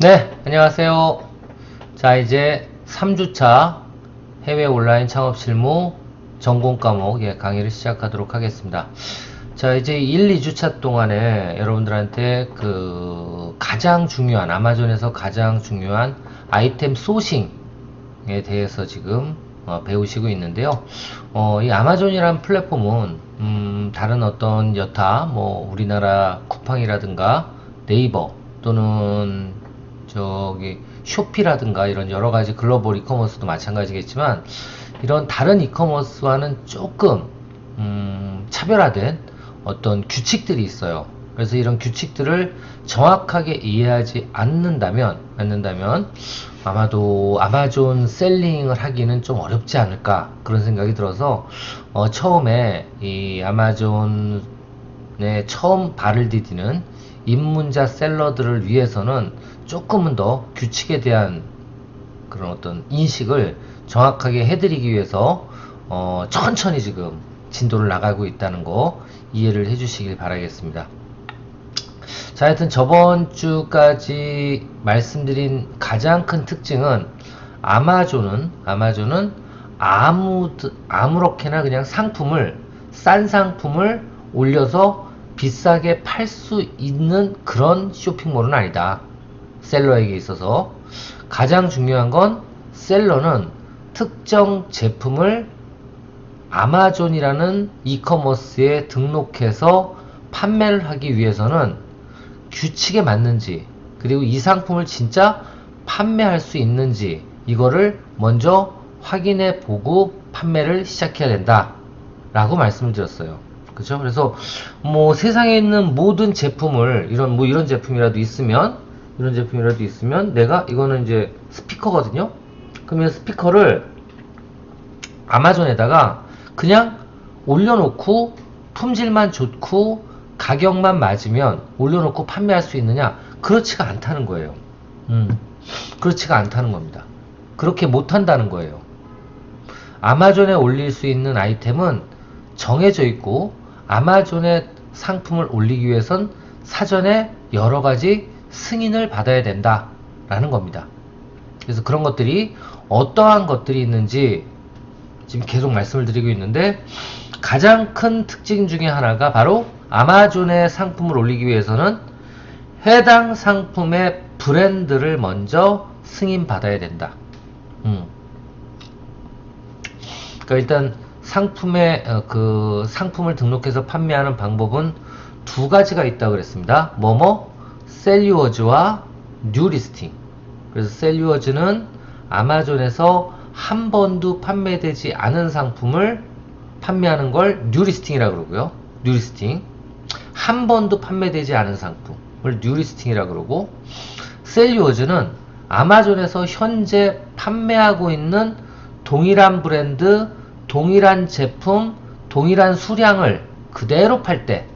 네, 안녕하세요. 자, 이제 3주차 해외 온라인 창업 실무 전공 과목 강의를 시작하도록 하겠습니다. 자, 이제 1, 2주차 동안에 여러분들한테 가장 중요한, 아마존에서 가장 중요한 아이템 소싱에 대해서 지금 배우시고 있는데요. 이 아마존이라는 플랫폼은 다른 어떤 여타 우리나라 쿠팡이라든가 네이버 또는 쇼피라든가 이런 여러 가지 글로벌 이커머스도 마찬가지겠지만 이런 다른 이커머스와는 조금 차별화된 어떤 규칙들이 있어요. 그래서 이런 규칙들을 정확하게 이해하지 않는다면 아마도 아마존 셀링을 하기는 좀 어렵지 않을까 그런 생각이 들어서 처음에 이 아마존에 처음 발을 디디는 입문자 셀러들을 위해서는 조금은 더 규칙에 대한 그런 어떤 인식을 정확하게 해드리기 위해서 천천히 지금 진도를 나가고 있다는 거 이해를 해주시길 바라겠습니다. 자, 하여튼 저번 주까지 말씀드린 가장 큰 특징은 아마존은 아무렇게나 그냥 싼 상품을 올려서 비싸게 팔 수 있는 그런 쇼핑몰은 아니다. 셀러에게 있어서 가장 중요한 건 셀러는 특정 제품을 아마존이라는 이커머스에 등록해서 판매를 하기 위해서는 규칙에 맞는지, 그리고 이 상품을 진짜 판매할 수 있는지 이거를 먼저 확인해 보고 판매를 시작해야 된다 라고 말씀을 드렸어요. 그죠? 그래서 세상에 있는 모든 제품을 이런 제품이라도 있으면 내가 이거는 이제 스피커거든요. 그러면 스피커를 아마존에다가 그냥 올려놓고 품질만 좋고 가격만 맞으면 올려놓고 판매할 수 있느냐? 그렇지가 않다는 거예요. 그렇지가 않다는 겁니다. 그렇게 못한다는 거예요. 아마존에 올릴 수 있는 아이템은 정해져 있고 아마존에 상품을 올리기 위해선 사전에 여러 가지 승인을 받아야 된다라는 겁니다. 그래서 그런 것들이 어떠한 것들이 있는지 지금 계속 말씀을 드리고 있는데 가장 큰 특징 중에 하나가 바로 아마존에 상품을 올리기 위해서는 해당 상품의 브랜드를 먼저 승인 받아야 된다. 그러니까 일단 상품을 등록해서 판매하는 방법은 두 가지가 있다고 그랬습니다. 셀유어즈와 뉴리스팅. 그래서 셀유어즈는 아마존에서 한 번도 판매되지 않은 상품을 판매하는 걸 뉴리스팅이라고 그러고요. 뉴리스팅. 한 번도 판매되지 않은 상품을 뉴리스팅이라고 그러고, 셀유어즈는 아마존에서 현재 판매하고 있는 동일한 브랜드, 동일한 제품, 동일한 수량을 그대로 팔 때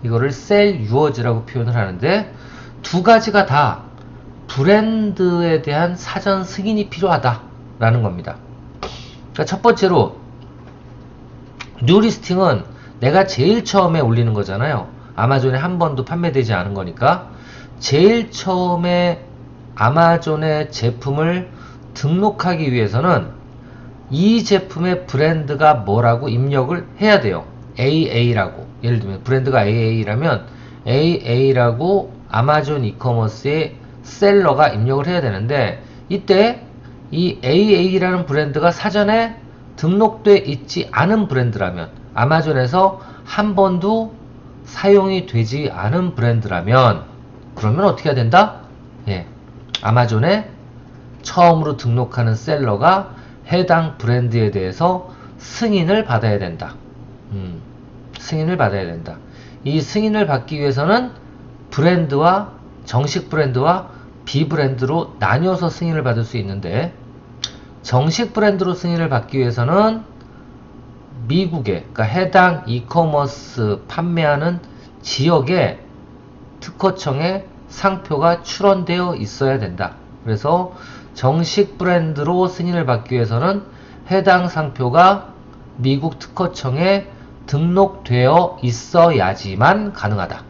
이거를 셀유어즈라고 표현을 하는데, 두 가지가 다 브랜드에 대한 사전 승인이 필요하다라는 겁니다. 그러니까 첫 번째로 뉴리스팅은 내가 제일 처음에 올리는 거잖아요. 아마존에 한 번도 판매되지 않은 거니까 제일 처음에 아마존의 제품을 등록하기 위해서는 이 제품의 브랜드가 뭐라고 입력을 해야 돼요. AA라고. 예를 들면 브랜드가 AA라면 AA라고 아마존 이커머스의 셀러가 입력을 해야 되는데, 이때 이 AA라는 브랜드가 사전에 등록돼 있지 않은 브랜드라면, 아마존에서 한 번도 사용이 되지 않은 브랜드라면, 그러면 어떻게 해야 된다? 아마존에 처음으로 등록하는 셀러가 해당 브랜드에 대해서 승인을 받아야 된다. 승인을 받아야 된다. 이 승인을 받기 위해서는 정식 브랜드와 비브랜드로 나뉘어서 승인을 받을 수 있는데, 정식 브랜드로 승인을 받기 위해서는 미국에, 그러니까 해당 이커머스 판매하는 지역의 특허청에 상표가 출원되어 있어야 된다. 그래서 정식 브랜드로 승인을 받기 위해서는 해당 상표가 미국 특허청에 등록되어 있어야지만 가능하다.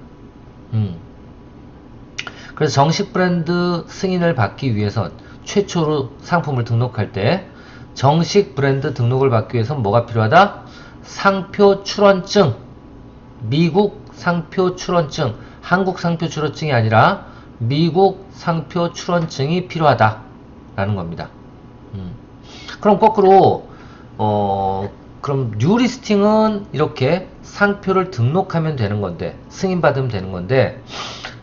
그래서 정식 브랜드 승인을 받기 위해선 최초로 상품을 등록할 때 정식 브랜드 등록을 받기 위해선 뭐가 필요하다? 상표 출원증, 미국 상표 출원증, 한국 상표 출원증이 아니라 미국 상표 출원증이 필요하다 라는 겁니다. 그럼 거꾸로 그럼 뉴 리스팅은 이렇게 상표를 등록하면 되는 건데, 승인받으면 되는 건데,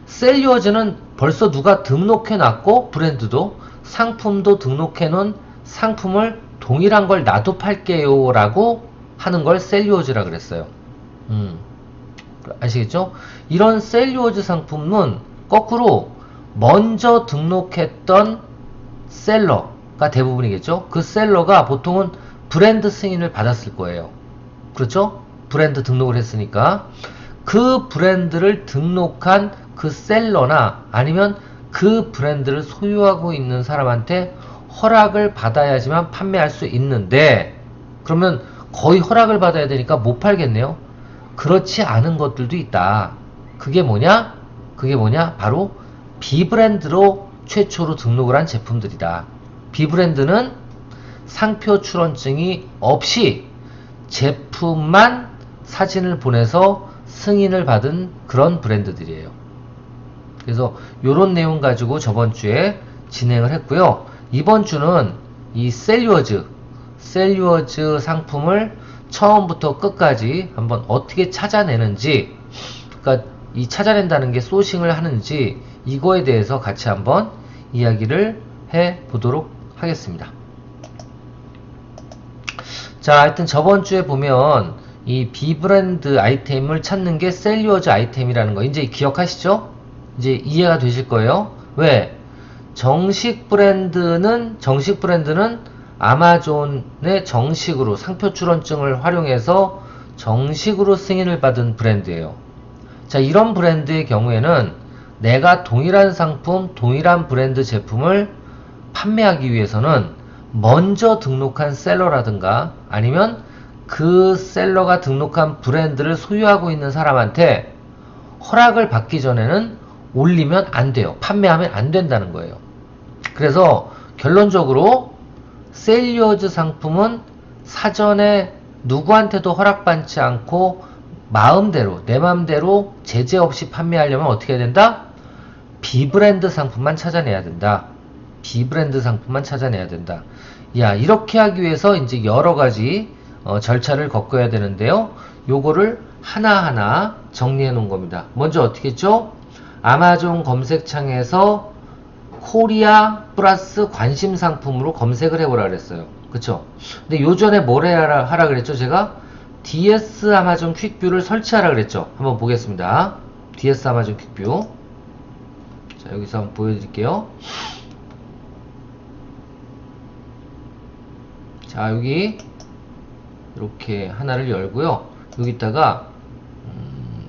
셀리워즈는 벌써 누가 등록해 놨고 브랜드도 상품도 등록해 놓은 상품을 동일한 걸 나도 팔게요 라고 하는 걸 셀리워즈라 그랬어요. 아시겠죠? 이런 셀리워즈 상품은 거꾸로 먼저 등록했던 셀러가 대부분이겠죠? 그 셀러가 보통은 브랜드 승인을 받았을 거예요. 그렇죠? 브랜드 등록을 했으니까 그 브랜드를 등록한 그 셀러나 아니면 그 브랜드를 소유하고 있는 사람한테 허락을 받아야지만 판매할 수 있는데, 그러면 거의 허락을 받아야 되니까 못 팔겠네요. 그렇지 않은 것들도 있다. 그게 뭐냐? 바로 비브랜드로 최초로 등록을 한 제품들이다. 비브랜드는 상표 출원증이 없이 제품만 사진을 보내서 승인을 받은 그런 브랜드들이에요. 그래서 요런 내용 가지고 저번 주에 진행을 했고요. 이번 주는 이 셀리워즈 상품을 처음부터 끝까지 한번 어떻게 찾아내는지, 그러니까 이 찾아낸다는 게 소싱을 하는지 이거에 대해서 같이 한번 이야기를 해 보도록 하겠습니다. 자, 하여튼 저번 주에 보면 이 비브랜드 아이템을 찾는 게 셀리워즈 아이템이라는 거 이제 기억하시죠? 이제 이해가 되실 거예요. 왜? 정식 브랜드는 아마존의 정식으로 상표 출원증을 활용해서 정식으로 승인을 받은 브랜드예요. 자, 이런 브랜드의 경우에는 내가 동일한 상품, 동일한 브랜드 제품을 판매하기 위해서는 먼저 등록한 셀러라든가 아니면 그 셀러가 등록한 브랜드를 소유하고 있는 사람한테 허락을 받기 전에는 올리면 안 돼요. 판매하면 안 된다는 거예요. 그래서 결론적으로 셀리워즈 상품은 사전에 누구한테도 허락받지 않고 내 마음대로 제재 없이 판매하려면 어떻게 해야 된다? 비브랜드 상품만 찾아내야 된다. 야, 이렇게 하기 위해서 이제 여러 가지 절차를 겪어야 되는데요. 요거를 하나하나 정리해 놓은 겁니다. 먼저 어떻게 했죠? 아마존 검색창에서 코리아 플러스 관심 상품으로 검색을 해보라 그랬어요. 그쵸? 근데 요전에 뭘 하라 그랬죠? 제가 DS 아마존 퀵뷰를 설치하라 그랬죠? 한번 보겠습니다. DS 아마존 퀵뷰. 자, 여기서 한번 보여드릴게요. 자, 여기 이렇게 하나를 열고요. 여기다가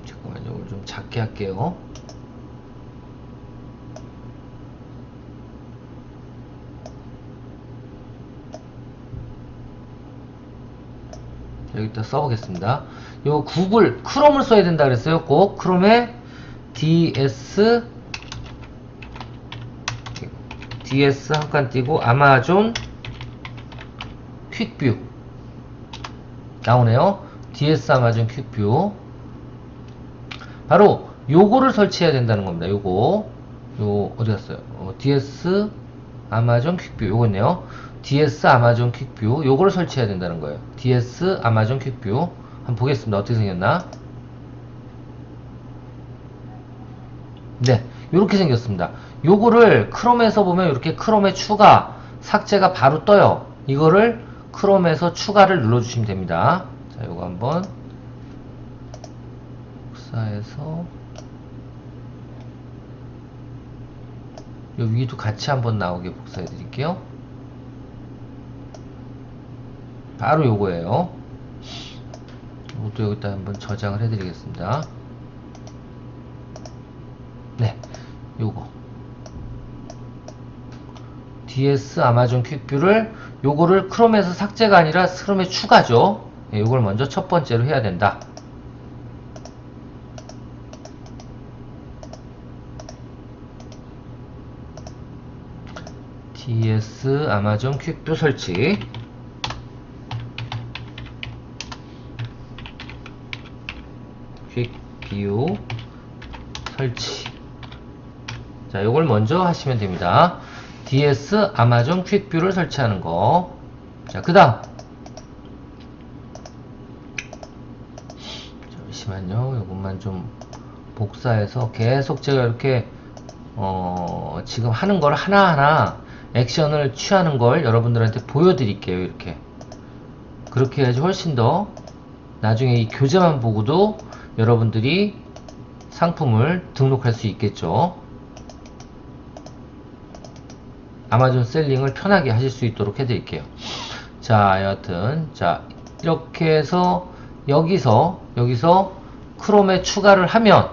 잠깐만요. 이걸 좀 작게 할게요. 여기다 써보겠습니다. 요 구글 크롬을 써야 된다 그랬어요. 꼭 크롬에 DS 한 칸 띄고 아마존 퀵뷰 나오네요. DS 아마존 퀵뷰. 바로 요거를 설치해야 된다는 겁니다. 요거 어디 갔어요? DS 아마존 퀵뷰 요거네요. DS 아마존 퀵뷰 요거를 설치해야 된다는 거예요. DS 아마존 퀵뷰 한번 보겠습니다. 어떻게 생겼나? 네, 요렇게 생겼습니다. 요거를 크롬에서 보면 이렇게 크롬에 추가 삭제가 바로 떠요. 이거를 크롬에서 추가를 눌러주시면 됩니다. 자, 요거 한번 복사해서 요 위도 같이 한번 나오게 복사해 드릴게요. 바로 요거예요. 이것도 여기다 한번 저장을 해 드리겠습니다. 네, 요거 DS 아마존 퀵뷰를 요거를 크롬에서 삭제가 아니라 크롬에 추가죠. 네, 요걸 먼저 첫 번째로 해야 된다. DS 아마존 퀵뷰 설치. 퀵뷰 설치. 자, 요걸 먼저 하시면 됩니다. DS 아마존 퀵뷰를 설치하는 거. 자, 그 다음. 잠시만요. 요것만 좀 복사해서 계속 제가 이렇게 지금 하는 걸 하나하나 액션을 취하는 걸 여러분들한테 보여드릴게요. 이렇게. 그렇게 해야지 훨씬 더 나중에 이 교재만 보고도 여러분들이 상품을 등록할 수 있겠죠. 아마존 셀링을 편하게 하실 수 있도록 해드릴게요. 자, 여하튼 자 이렇게 해서 여기서 크롬에 추가를 하면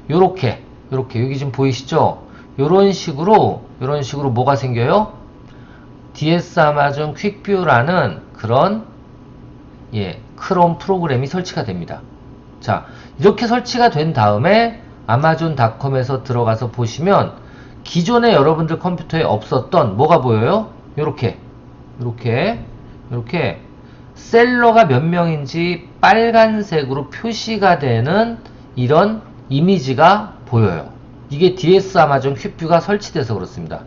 요렇게 여기 지금 보이시죠? 요런 식으로 뭐가 생겨요? DS 아마존 퀵뷰라는 그런 크롬 프로그램이 설치가 됩니다. 자, 이렇게 설치가 된 다음에 아마존닷컴에서 들어가서 보시면 기존에 여러분들 컴퓨터에 없었던 뭐가 보여요? 요렇게 셀러가 몇 명인지 빨간색으로 표시가 되는 이런 이미지가 보여요. 이게 DS 아마존 퀵뷰가 설치돼서 그렇습니다.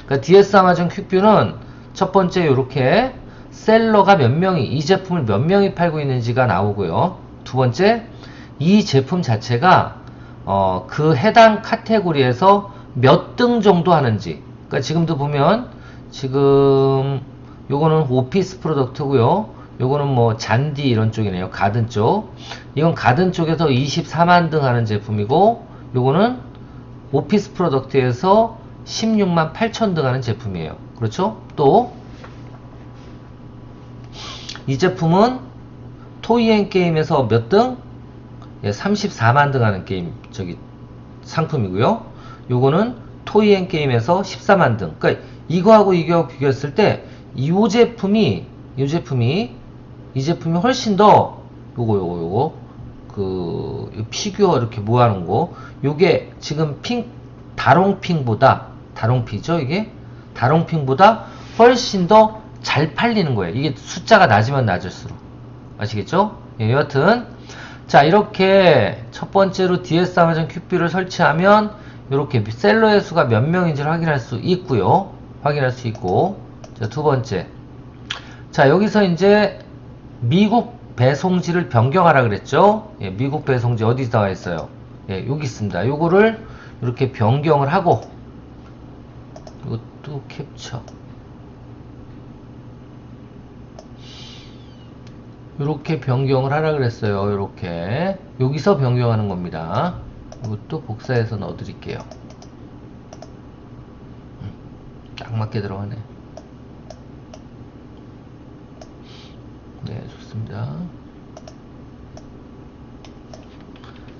그러니까 DS 아마존 퀵뷰는 첫 번째 요렇게 셀러가 몇 명이, 이 제품을 몇 명이 팔고 있는지가 나오고요. 두 번째, 이 제품 자체가 그 해당 카테고리에서 몇 등 정도 하는지. 그러니까 지금도 보면 지금 요거는 오피스 프로덕트고요. 요거는 뭐 잔디 이런 쪽이네요. 가든 쪽. 이건 가든 쪽에서 24만 등 하는 제품이고, 요거는 오피스 프로덕트에서 16만 8천 등 하는 제품이에요. 그렇죠? 또 이 제품은 토이앤게임에서 몇 등? 34만 등 하는 게임 상품이고요. 요거는 토이앤게임에서 14만 등. 그러니까 이거하고 비교했을 때 이 제품이 훨씬 더 요거 그 피규어 이렇게 모아놓은 거, 요게 지금 다롱핑죠 이게? 다롱핑보다 훨씬 더 잘 팔리는 거예요. 이게 숫자가 낮으면 낮을수록. 아시겠죠? 여하튼 자, 이렇게 첫 번째로 DS 아마존 퀵뷰를 설치하면 이렇게 셀러의 수가 몇 명인지를 확인할 수 있고요. 자, 두 번째. 자, 여기서 이제 미국 배송지를 변경하라 그랬죠? 미국 배송지 어디 나와 있어요? 여기 있습니다. 요거를 이렇게 변경을 하고, 이것도 캡처. 이렇게 변경을 하라 그랬어요. 이렇게 여기서 변경하는 겁니다. 이것도 복사해서 넣어 드릴게요. 딱 맞게 들어가네. 네, 좋습니다.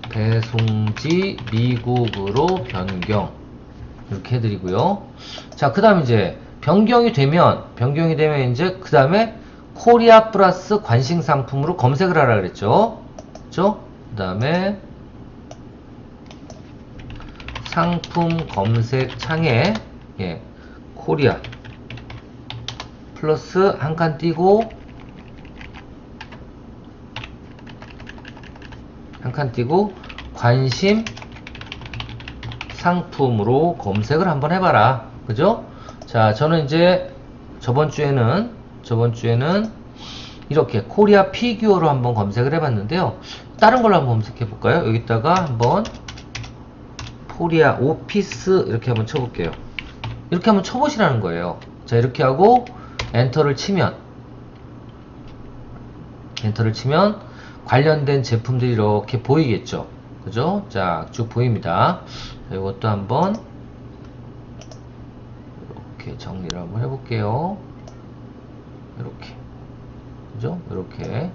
배송지 미국으로 변경 이렇게 해드리고요. 자, 그 다음 이제 변경이 되면 이제 그 다음에 코리아 플러스 관심 상품으로 검색을 하라 그랬죠. 그렇죠? 그 다음에 상품 검색 창에 코리아 플러스 한 칸 띄고 관심 상품으로 검색을 한번 해봐라. 그죠? 자, 저는 이제 저번 주에는 이렇게 코리아 피규어로 한번 검색을 해봤는데요. 다른 걸로 한번 검색해 볼까요? 여기다가 한번 코리아 오피스 이렇게 한번 쳐볼게요. 이렇게 한번 쳐보시라는 거예요. 자, 이렇게 하고 엔터를 치면 관련된 제품들이 이렇게 보이겠죠. 그죠? 자, 쭉 보입니다. 자, 이것도 한번 이렇게 정리를 한번 해볼게요. 이렇게. 그죠? 이렇게.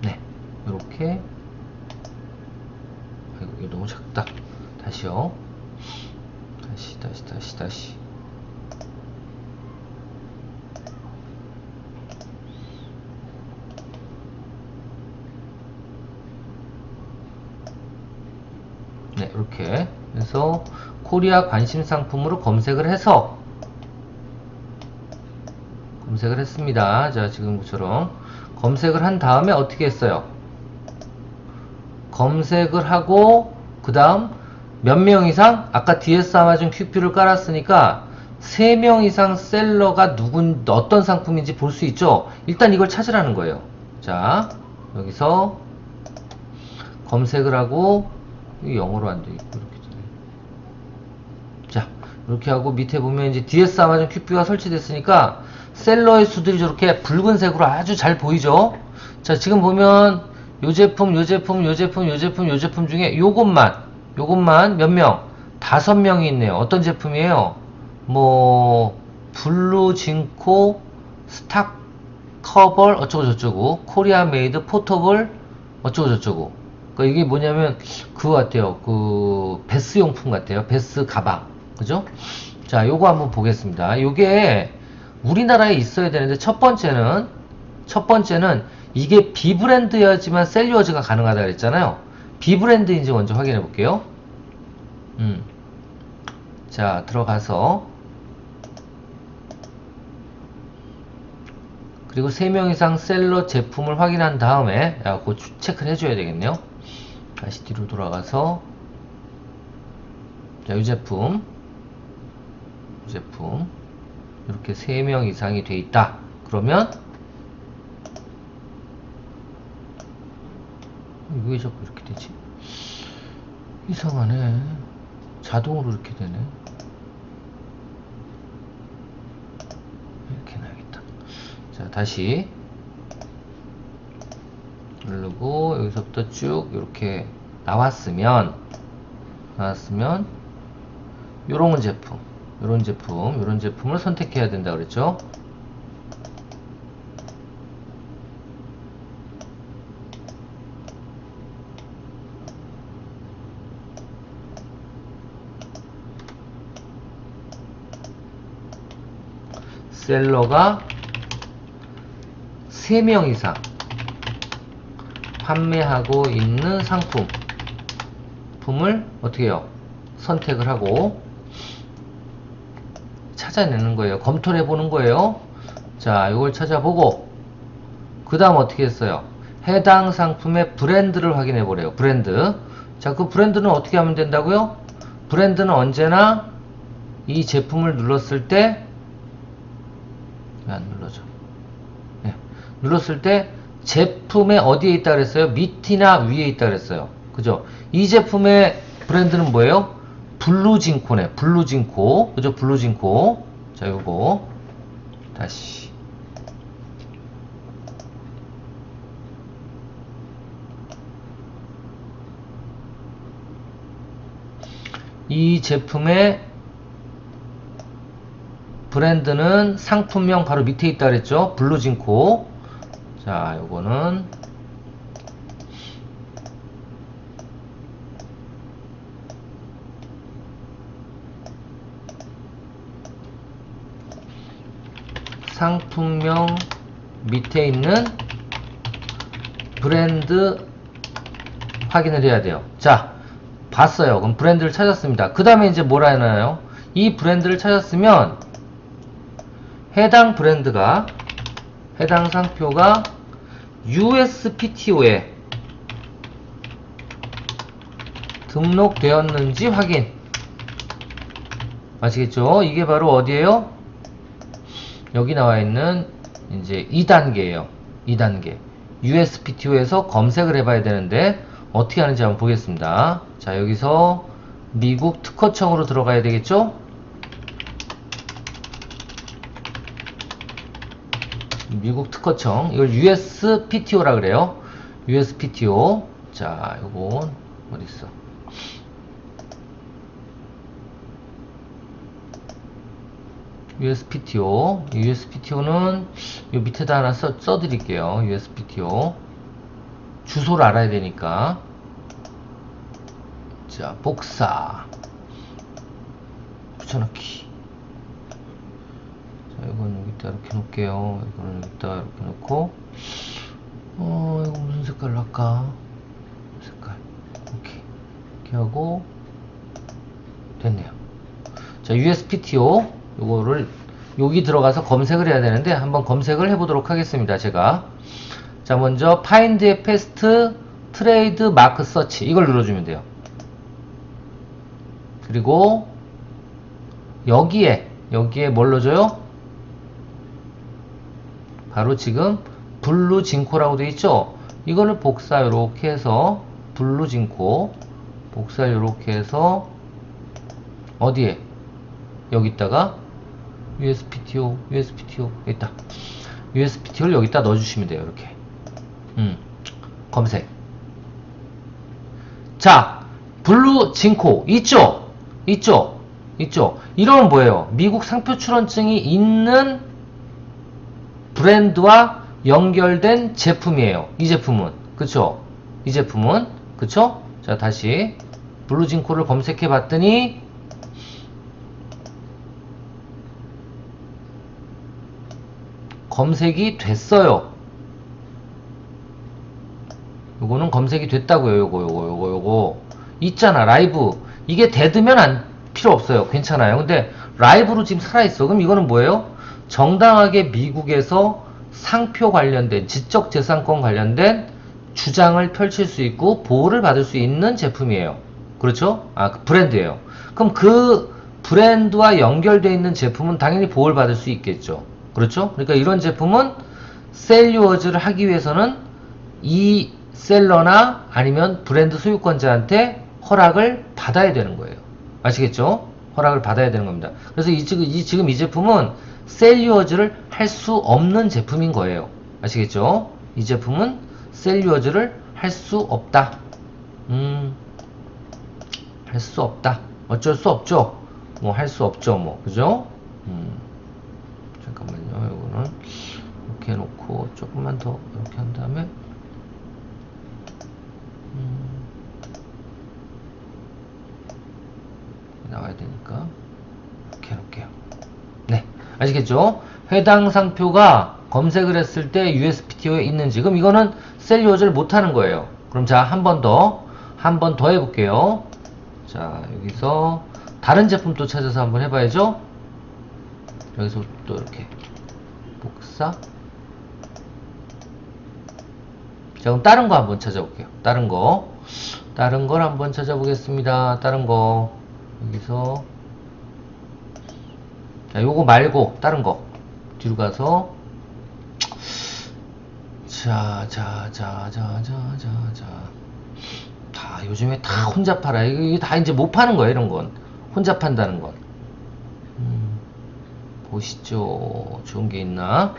네. 이렇게. 아이고, 이거 너무 작다. 다시요. 다시. 이렇게 해서 코리아 관심 상품으로 검색을 해서 검색을 했습니다. 자, 지금처럼 검색을 한 다음에 어떻게 했어요? 검색을 하고 그 다음 몇 명 이상? 아까 DS 아마존 퀵뷰를 깔았으니까 3명 이상 셀러가 어떤 상품인지 볼 수 있죠? 일단 이걸 찾으라는 거예요. 자, 여기서 검색을 하고, 이게 영어로 안 돼 있고, 이렇게 되네. 자, 이렇게 하고 밑에 보면 이제 DS 아마존 퀵뷰가 설치됐으니까 셀러의 수들이 저렇게 붉은색으로 아주 잘 보이죠? 자, 지금 보면 요 제품, 요 제품, 요 제품, 요 제품, 요 제품 중에 요것만 몇 명? 5명이 있네요. 어떤 제품이에요? 뭐 블루진코 스탁커벌 어쩌고저쩌고 코리아 메이드 포터블 어쩌고저쩌고. 그러니까 이게 뭐냐면 그거 같아요. 그 베스 용품 같아요. 베스 가방. 그죠? 자, 요거 한번 보겠습니다. 요게 우리나라에 있어야 되는데 첫 번째는 이게 비브랜드여야지만 셀유어즈가 가능하다 그랬잖아요. 비브랜드인지 먼저 확인해 볼게요. 자, 들어가서 그리고 3명 이상 셀러 제품을 확인한 다음에 그거 체크를 해줘야 되겠네요. 다시 뒤로 돌아가서 자, 이 제품 이렇게 3명 이상이 돼 있다. 그러면 왜 자꾸 이렇게 되지? 이상하네. 자동으로 이렇게 되네. 이렇게 놔야겠다. 자, 다시 누르고 여기서부터 쭉 이렇게 나왔으면 요런 제품을 선택해야 된다 그랬죠. 셀러가 3명 이상 판매하고 있는 상품을 어떻게 해요? 선택을 하고 찾아내는 거예요. 검토를 해보는 거예요. 자, 이걸 찾아보고 그 다음 어떻게 했어요? 해당 상품의 브랜드를 확인해 보래요. 브랜드. 자, 그 브랜드는 어떻게 하면 된다고요? 브랜드는 언제나 이 제품을 눌렀을 때 왜 안 눌러져? 네. 눌렀을 때 제품에 어디에 있다 그랬어요? 밑이나 위에 있다 그랬어요. 그죠? 이 제품의 브랜드는 뭐예요? 블루진코네. 블루진코. 그죠? 블루진코. 자, 요거 다시 이 제품의 브랜드는 상품명 바로 밑에 있다 그랬죠? 블루진코. 자, 요거는 상품명 밑에 있는 브랜드 확인을 해야 돼요. 자, 봤어요. 그럼 브랜드를 찾았습니다. 그 다음에 이제 뭐라 해놔요? 이 브랜드를 찾았으면 해당 상표가 USPTO에 등록되었는지 확인. 아시겠죠? 이게 바로 어디에요? 여기 나와 있는 이제 2단계예요. 2단계. USPTO에서 검색을 해봐야 되는데 어떻게 하는지 한번 보겠습니다. 자, 여기서 미국 특허청으로 들어가야 되겠죠? 미국 특허청. 이걸 USPTO라 그래요. USPTO. 자, 요건 어딨어? USPTO는 요 밑에다 하나 써드릴게요. USPTO 주소를 알아야 되니까. 자, 복사 붙여넣기. 자, 이건 여기다 이렇게 놓을게요. 이거는 여기다 이렇게 놓고 이거 무슨 색깔로 할까? 색깔 이렇게 하고 됐네요. 자, USPTO 요거를 여기 들어가서 검색을 해야 되는데 한번 검색을 해보도록 하겠습니다. 제가 자, 먼저 Find의 Past Trade Mark Search 이걸 눌러주면 돼요. 그리고 여기에 뭘 넣어줘요? 바로 지금 블루진코라고 되어 있죠? 이거를 복사 이렇게 해서 블루진코 복사 이렇게 해서 어디에? 여기다가 USPTO 여기 있다. USPTO를 여기다 넣어주시면 돼요. 이렇게 검색. 자, 블루진코 있죠? 있죠? 이러면 뭐예요? 미국 상표 출원증이 있는 브랜드와 연결된 제품이에요. 이 제품은. 그쵸? 이 제품은. 그쵸? 자, 다시 블루진코를 검색해 봤더니 검색이 됐어요. 요거는 검색이 됐다고요. 요거 있잖아. 라이브. 이게 닫으면 필요 없어요. 괜찮아요. 근데 라이브로 지금 살아있어. 그럼 이거는 뭐예요? 정당하게 미국에서 상표 관련된 지적재산권 관련된 주장을 펼칠 수 있고 보호를 받을 수 있는 제품이에요. 그렇죠? 그 브랜드예요. 그럼 그 브랜드와 연결되어 있는 제품은 당연히 보호를 받을 수 있겠죠. 그렇죠? 그러니까 이런 제품은 셀유어즈를 하기 위해서는 이 셀러나 아니면 브랜드 소유권자한테 허락을 받아야 되는 거예요. 아시겠죠? 허락을 받아야 되는 겁니다. 그래서 지금 이 제품은 셀유어즈를 할 수 없는 제품인 거예요. 아시겠죠? 이 제품은 셀유어즈를 할 수 없다. 할 수 없다. 어쩔 수 없죠? 뭐 할 수 없죠. 뭐 그죠? 잠깐만요. 이거는 이렇게 해놓고 조금만 더 이렇게 한 다음에 나와야 되니까 이렇게 해놓을게요. 네, 아시겠죠? 해당 상표가 검색을 했을 때 USPTO에 있는지. 그럼 이거는 셀유어즈를 못하는 거예요. 그럼 자, 한 번 더 해볼게요. 자, 여기서 다른 제품 또 찾아서 한번 해봐야죠. 여기서 또 이렇게 복사. 자, 그럼 다른 거 한번 찾아볼게요. 다른 걸 한번 찾아보겠습니다. 다른 거 여기서 자, 요거 말고 다른 거 뒤로 가서 다 요즘에 다 혼자 팔아. 이게 다 이제 못 파는 거예요. 이런 건 혼자 판다는 건. 보시죠. 좋은 게 있나?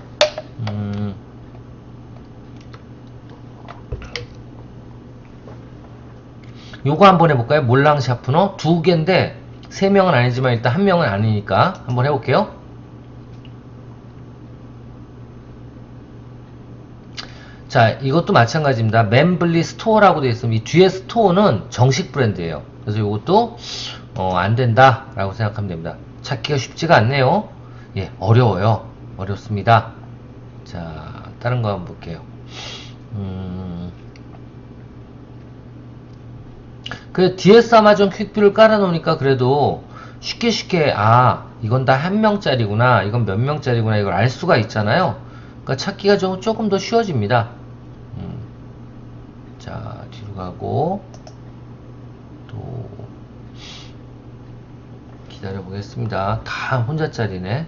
요거 한번 해볼까요? 몰랑 샤프너 2개인데 3명은 아니지만 일단 1명은 아니니까 한번 해볼게요. 자, 이것도 마찬가지입니다. 맨블리 스토어라고 되어 있으면 이 뒤에 스토어는 정식 브랜드예요. 그래서 이것도 안 된다 라고 생각하면 됩니다. 찾기가 쉽지가 않네요. 예, 어려워요. 어렵습니다. 자, 다른 거 한번 볼게요. 그 DS 아마존 퀵뷰를 깔아놓으니까 그래도 쉽게 이건 다 1명짜리구나, 이건 몇 명짜리구나, 이걸 알 수가 있잖아요. 그러니까 찾기가 조금 더 쉬워집니다. 자, 뒤로 가고 또 기다려 보겠습니다. 다 혼자짜리네.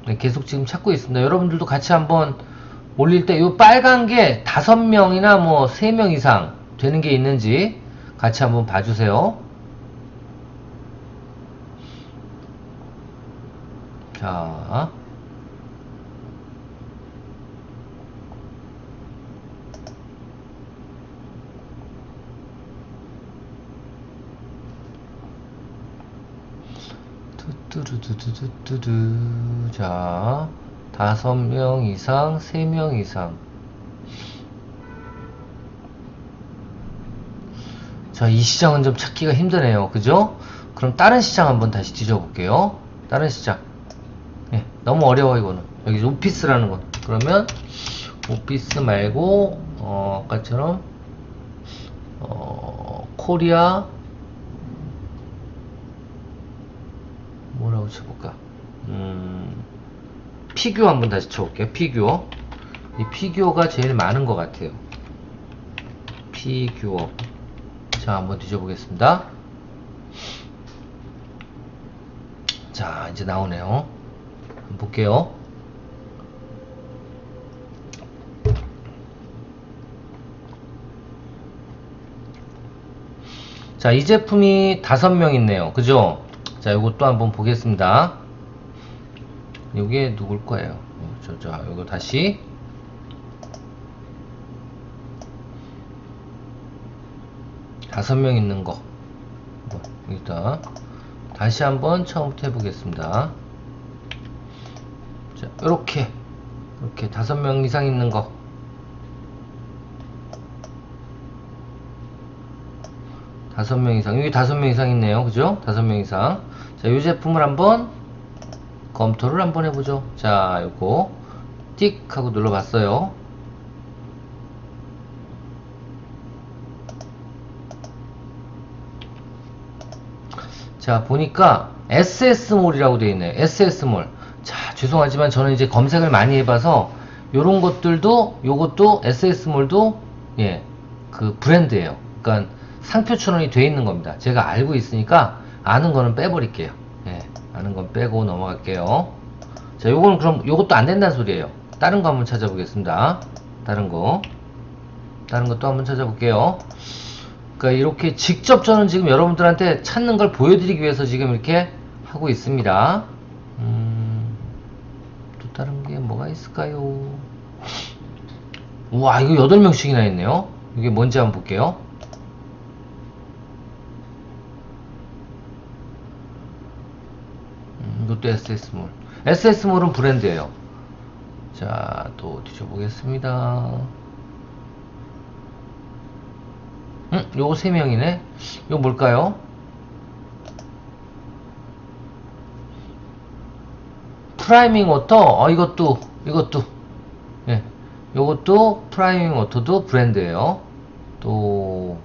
네, 계속 지금 찾고 있습니다. 여러분들도 같이 한번 올릴 때 이 빨간 게 5명이나 뭐 3명 이상 되는 게 있는지 같이 한번 봐주세요. 자, 자, 5명 이상, 3명 이상. 자, 이 시장은 좀 찾기가 힘드네요. 그죠? 그럼 다른 시장 한번 다시 뒤져볼게요. 다른 시장. 예, 너무 어려워 이거는. 여기 오피스라는 건. 그러면 오피스 말고 아까처럼 코리아 뭐라고 쳐볼까? 피규어 한번 다시 쳐볼게요. 피규어. 이 피규어가 제일 많은 것 같아요. 피규어. 자, 한번 뒤져보겠습니다. 자, 이제 나오네요. 한번 볼게요. 자, 이 제품이 5명 있네요. 그죠? 자, 요것도 한번 보겠습니다. 요게 누굴 거예요? 요거 다시. 다섯 명 있는 거. 여기다. 다시 한번 처음부터 해보겠습니다. 자, 이렇게 5명 이상 있는 거. 5명 이상. 여기 5명 이상 있네요. 그죠? 5명 이상. 자, 이 제품을 한번 검토를 한번 해보죠. 자, 요거 띡 하고 눌러봤어요. 자, 보니까 SS몰이라고 되어 있네요. SS몰. 자, 죄송하지만 저는 이제 검색을 많이 해봐서 요런 것들도, 요것도 SS몰도 예, 그 브랜드예요. 그러니까 상표 춘원이 되어 있는 겁니다. 제가 알고 있으니까 아는 거는 빼버릴게요. 예, 아는 건 빼고 넘어갈게요. 자, 요거는 그럼 요것도 안 된다는 소리예요. 다른 거 한번 찾아보겠습니다. 다른 것도 한번 찾아볼게요. 그러니까 이렇게 직접 저는 지금 여러분들한테 찾는 걸 보여드리기 위해서 지금 이렇게 하고 있습니다. 또 다른 게 뭐가 있을까요? 우와, 이거 8명씩이나 있네요. 이게 뭔지 한번 볼게요. 이것도 SS몰. SS몰은 브랜드예요. 자, 또 뒤져보겠습니다. 요거 3명이네. 요거 뭘까요? 프라이밍 워터. 이것도 예, 요것도 프라이밍 워터도 브랜드예요. 또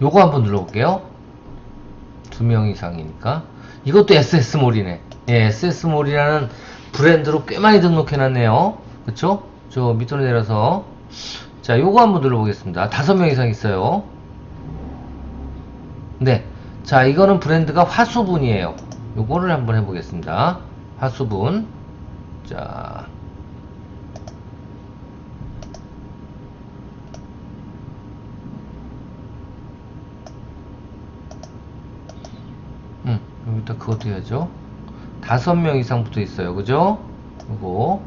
요거 한번 눌러볼게요. 2명 이상이니까. 이것도 SS몰이네. 예, SS몰이라는 브랜드로 꽤 많이 등록해놨네요. 그쵸? 저 밑으로 내려서. 자, 요거 한번 눌러보겠습니다. 5명 이상 있어요. 네. 자, 이거는 브랜드가 화수분이에요. 요거를 한번 해보겠습니다. 화수분. 자. 여기다 그것도 해야죠. 5명 이상 붙어 있어요. 그죠? 요거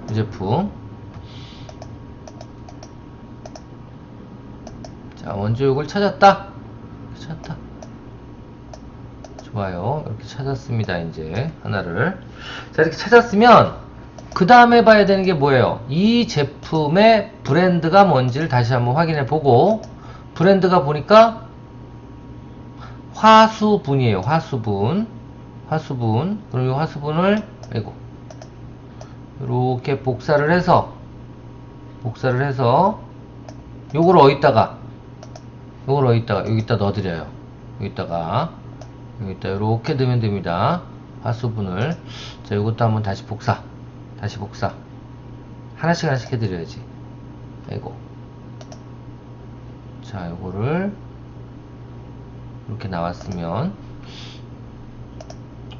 이 제품. 자, 먼저 요걸 찾았다. 좋아요. 이렇게 찾았습니다. 이제 하나를. 자, 이렇게 찾았으면 그 다음에 봐야 되는 게 뭐예요? 이 제품의 브랜드가 뭔지를 다시 한번 확인해 보고, 브랜드가 보니까 화수분이에요. 화수분. 그럼 이 화수분을 이렇게 복사를 해서 요거를 어디다가 여기다 넣어드려요. 여기다 이렇게 넣으면 됩니다. 화수분을. 자, 요것도 한번 다시 복사. 하나씩 해드려야지. 자, 요거를 이렇게 나왔으면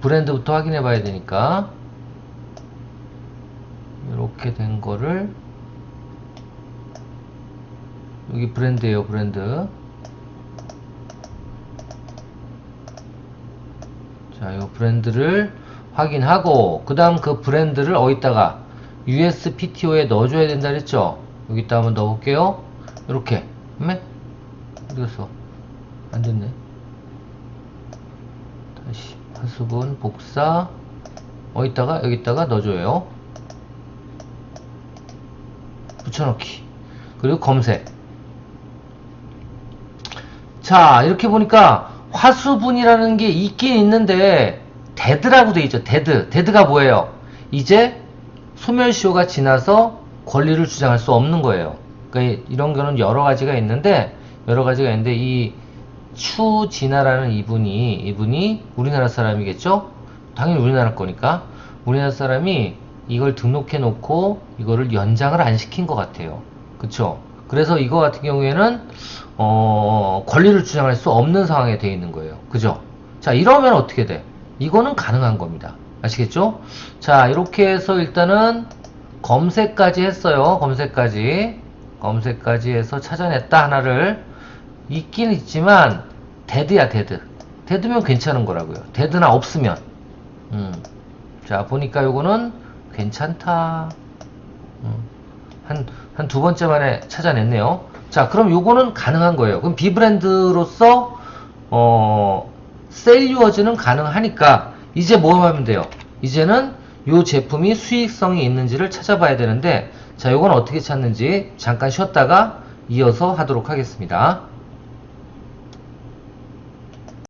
브랜드부터 확인해 봐야 되니까 이렇게 된 거를, 여기 브랜드예요. 브랜드. 자, 이 브랜드를 확인하고, 그 다음 그 브랜드를 어디다가 USPTO에 넣어줘야 된다 그랬죠? 여기다 한번 넣어볼게요. 이렇게. 어디 갔어? 안 됐네. 다시 화수분 복사. 여기다가 넣어줘요. 붙여넣기. 그리고 검색. 자, 이렇게 보니까 화수분이라는 게 있긴 있는데 데드라고 돼 있죠. 데드가 뭐예요? 이제 소멸시효가 지나서 권리를 주장할 수 없는 거예요. 그러니까 이런 거는 여러 가지가 있는데 이 추진아라는 이분이 우리나라 사람이겠죠? 당연히 우리나라 거니까 우리나라 사람이 이걸 등록해 놓고 이거를 연장을 안 시킨 것 같아요. 그쵸? 그래서 이거 같은 경우에는 권리를 주장할 수 없는 상황에 되어 있는 거예요. 그죠? 자, 이러면 어떻게 돼? 이거는 가능한 겁니다. 아시겠죠? 자, 이렇게 해서 일단은 검색까지 했어요. 검색까지 해서 찾아냈다. 하나를. 있긴 있지만 데드야, 데드면 괜찮은 거라고요. 데드나 없으면. 자, 보니까 요거는 괜찮다. 한 두 번째 만에 찾아냈네요. 자, 그럼 요거는 가능한 거예요. 그럼 비브랜드로서 셀유어즈는 가능하니까 이제 뭐 하면 돼요? 이제는 요 제품이 수익성이 있는지를 찾아봐야 되는데, 자, 요건 어떻게 찾는지 잠깐 쉬었다가 이어서 하도록 하겠습니다.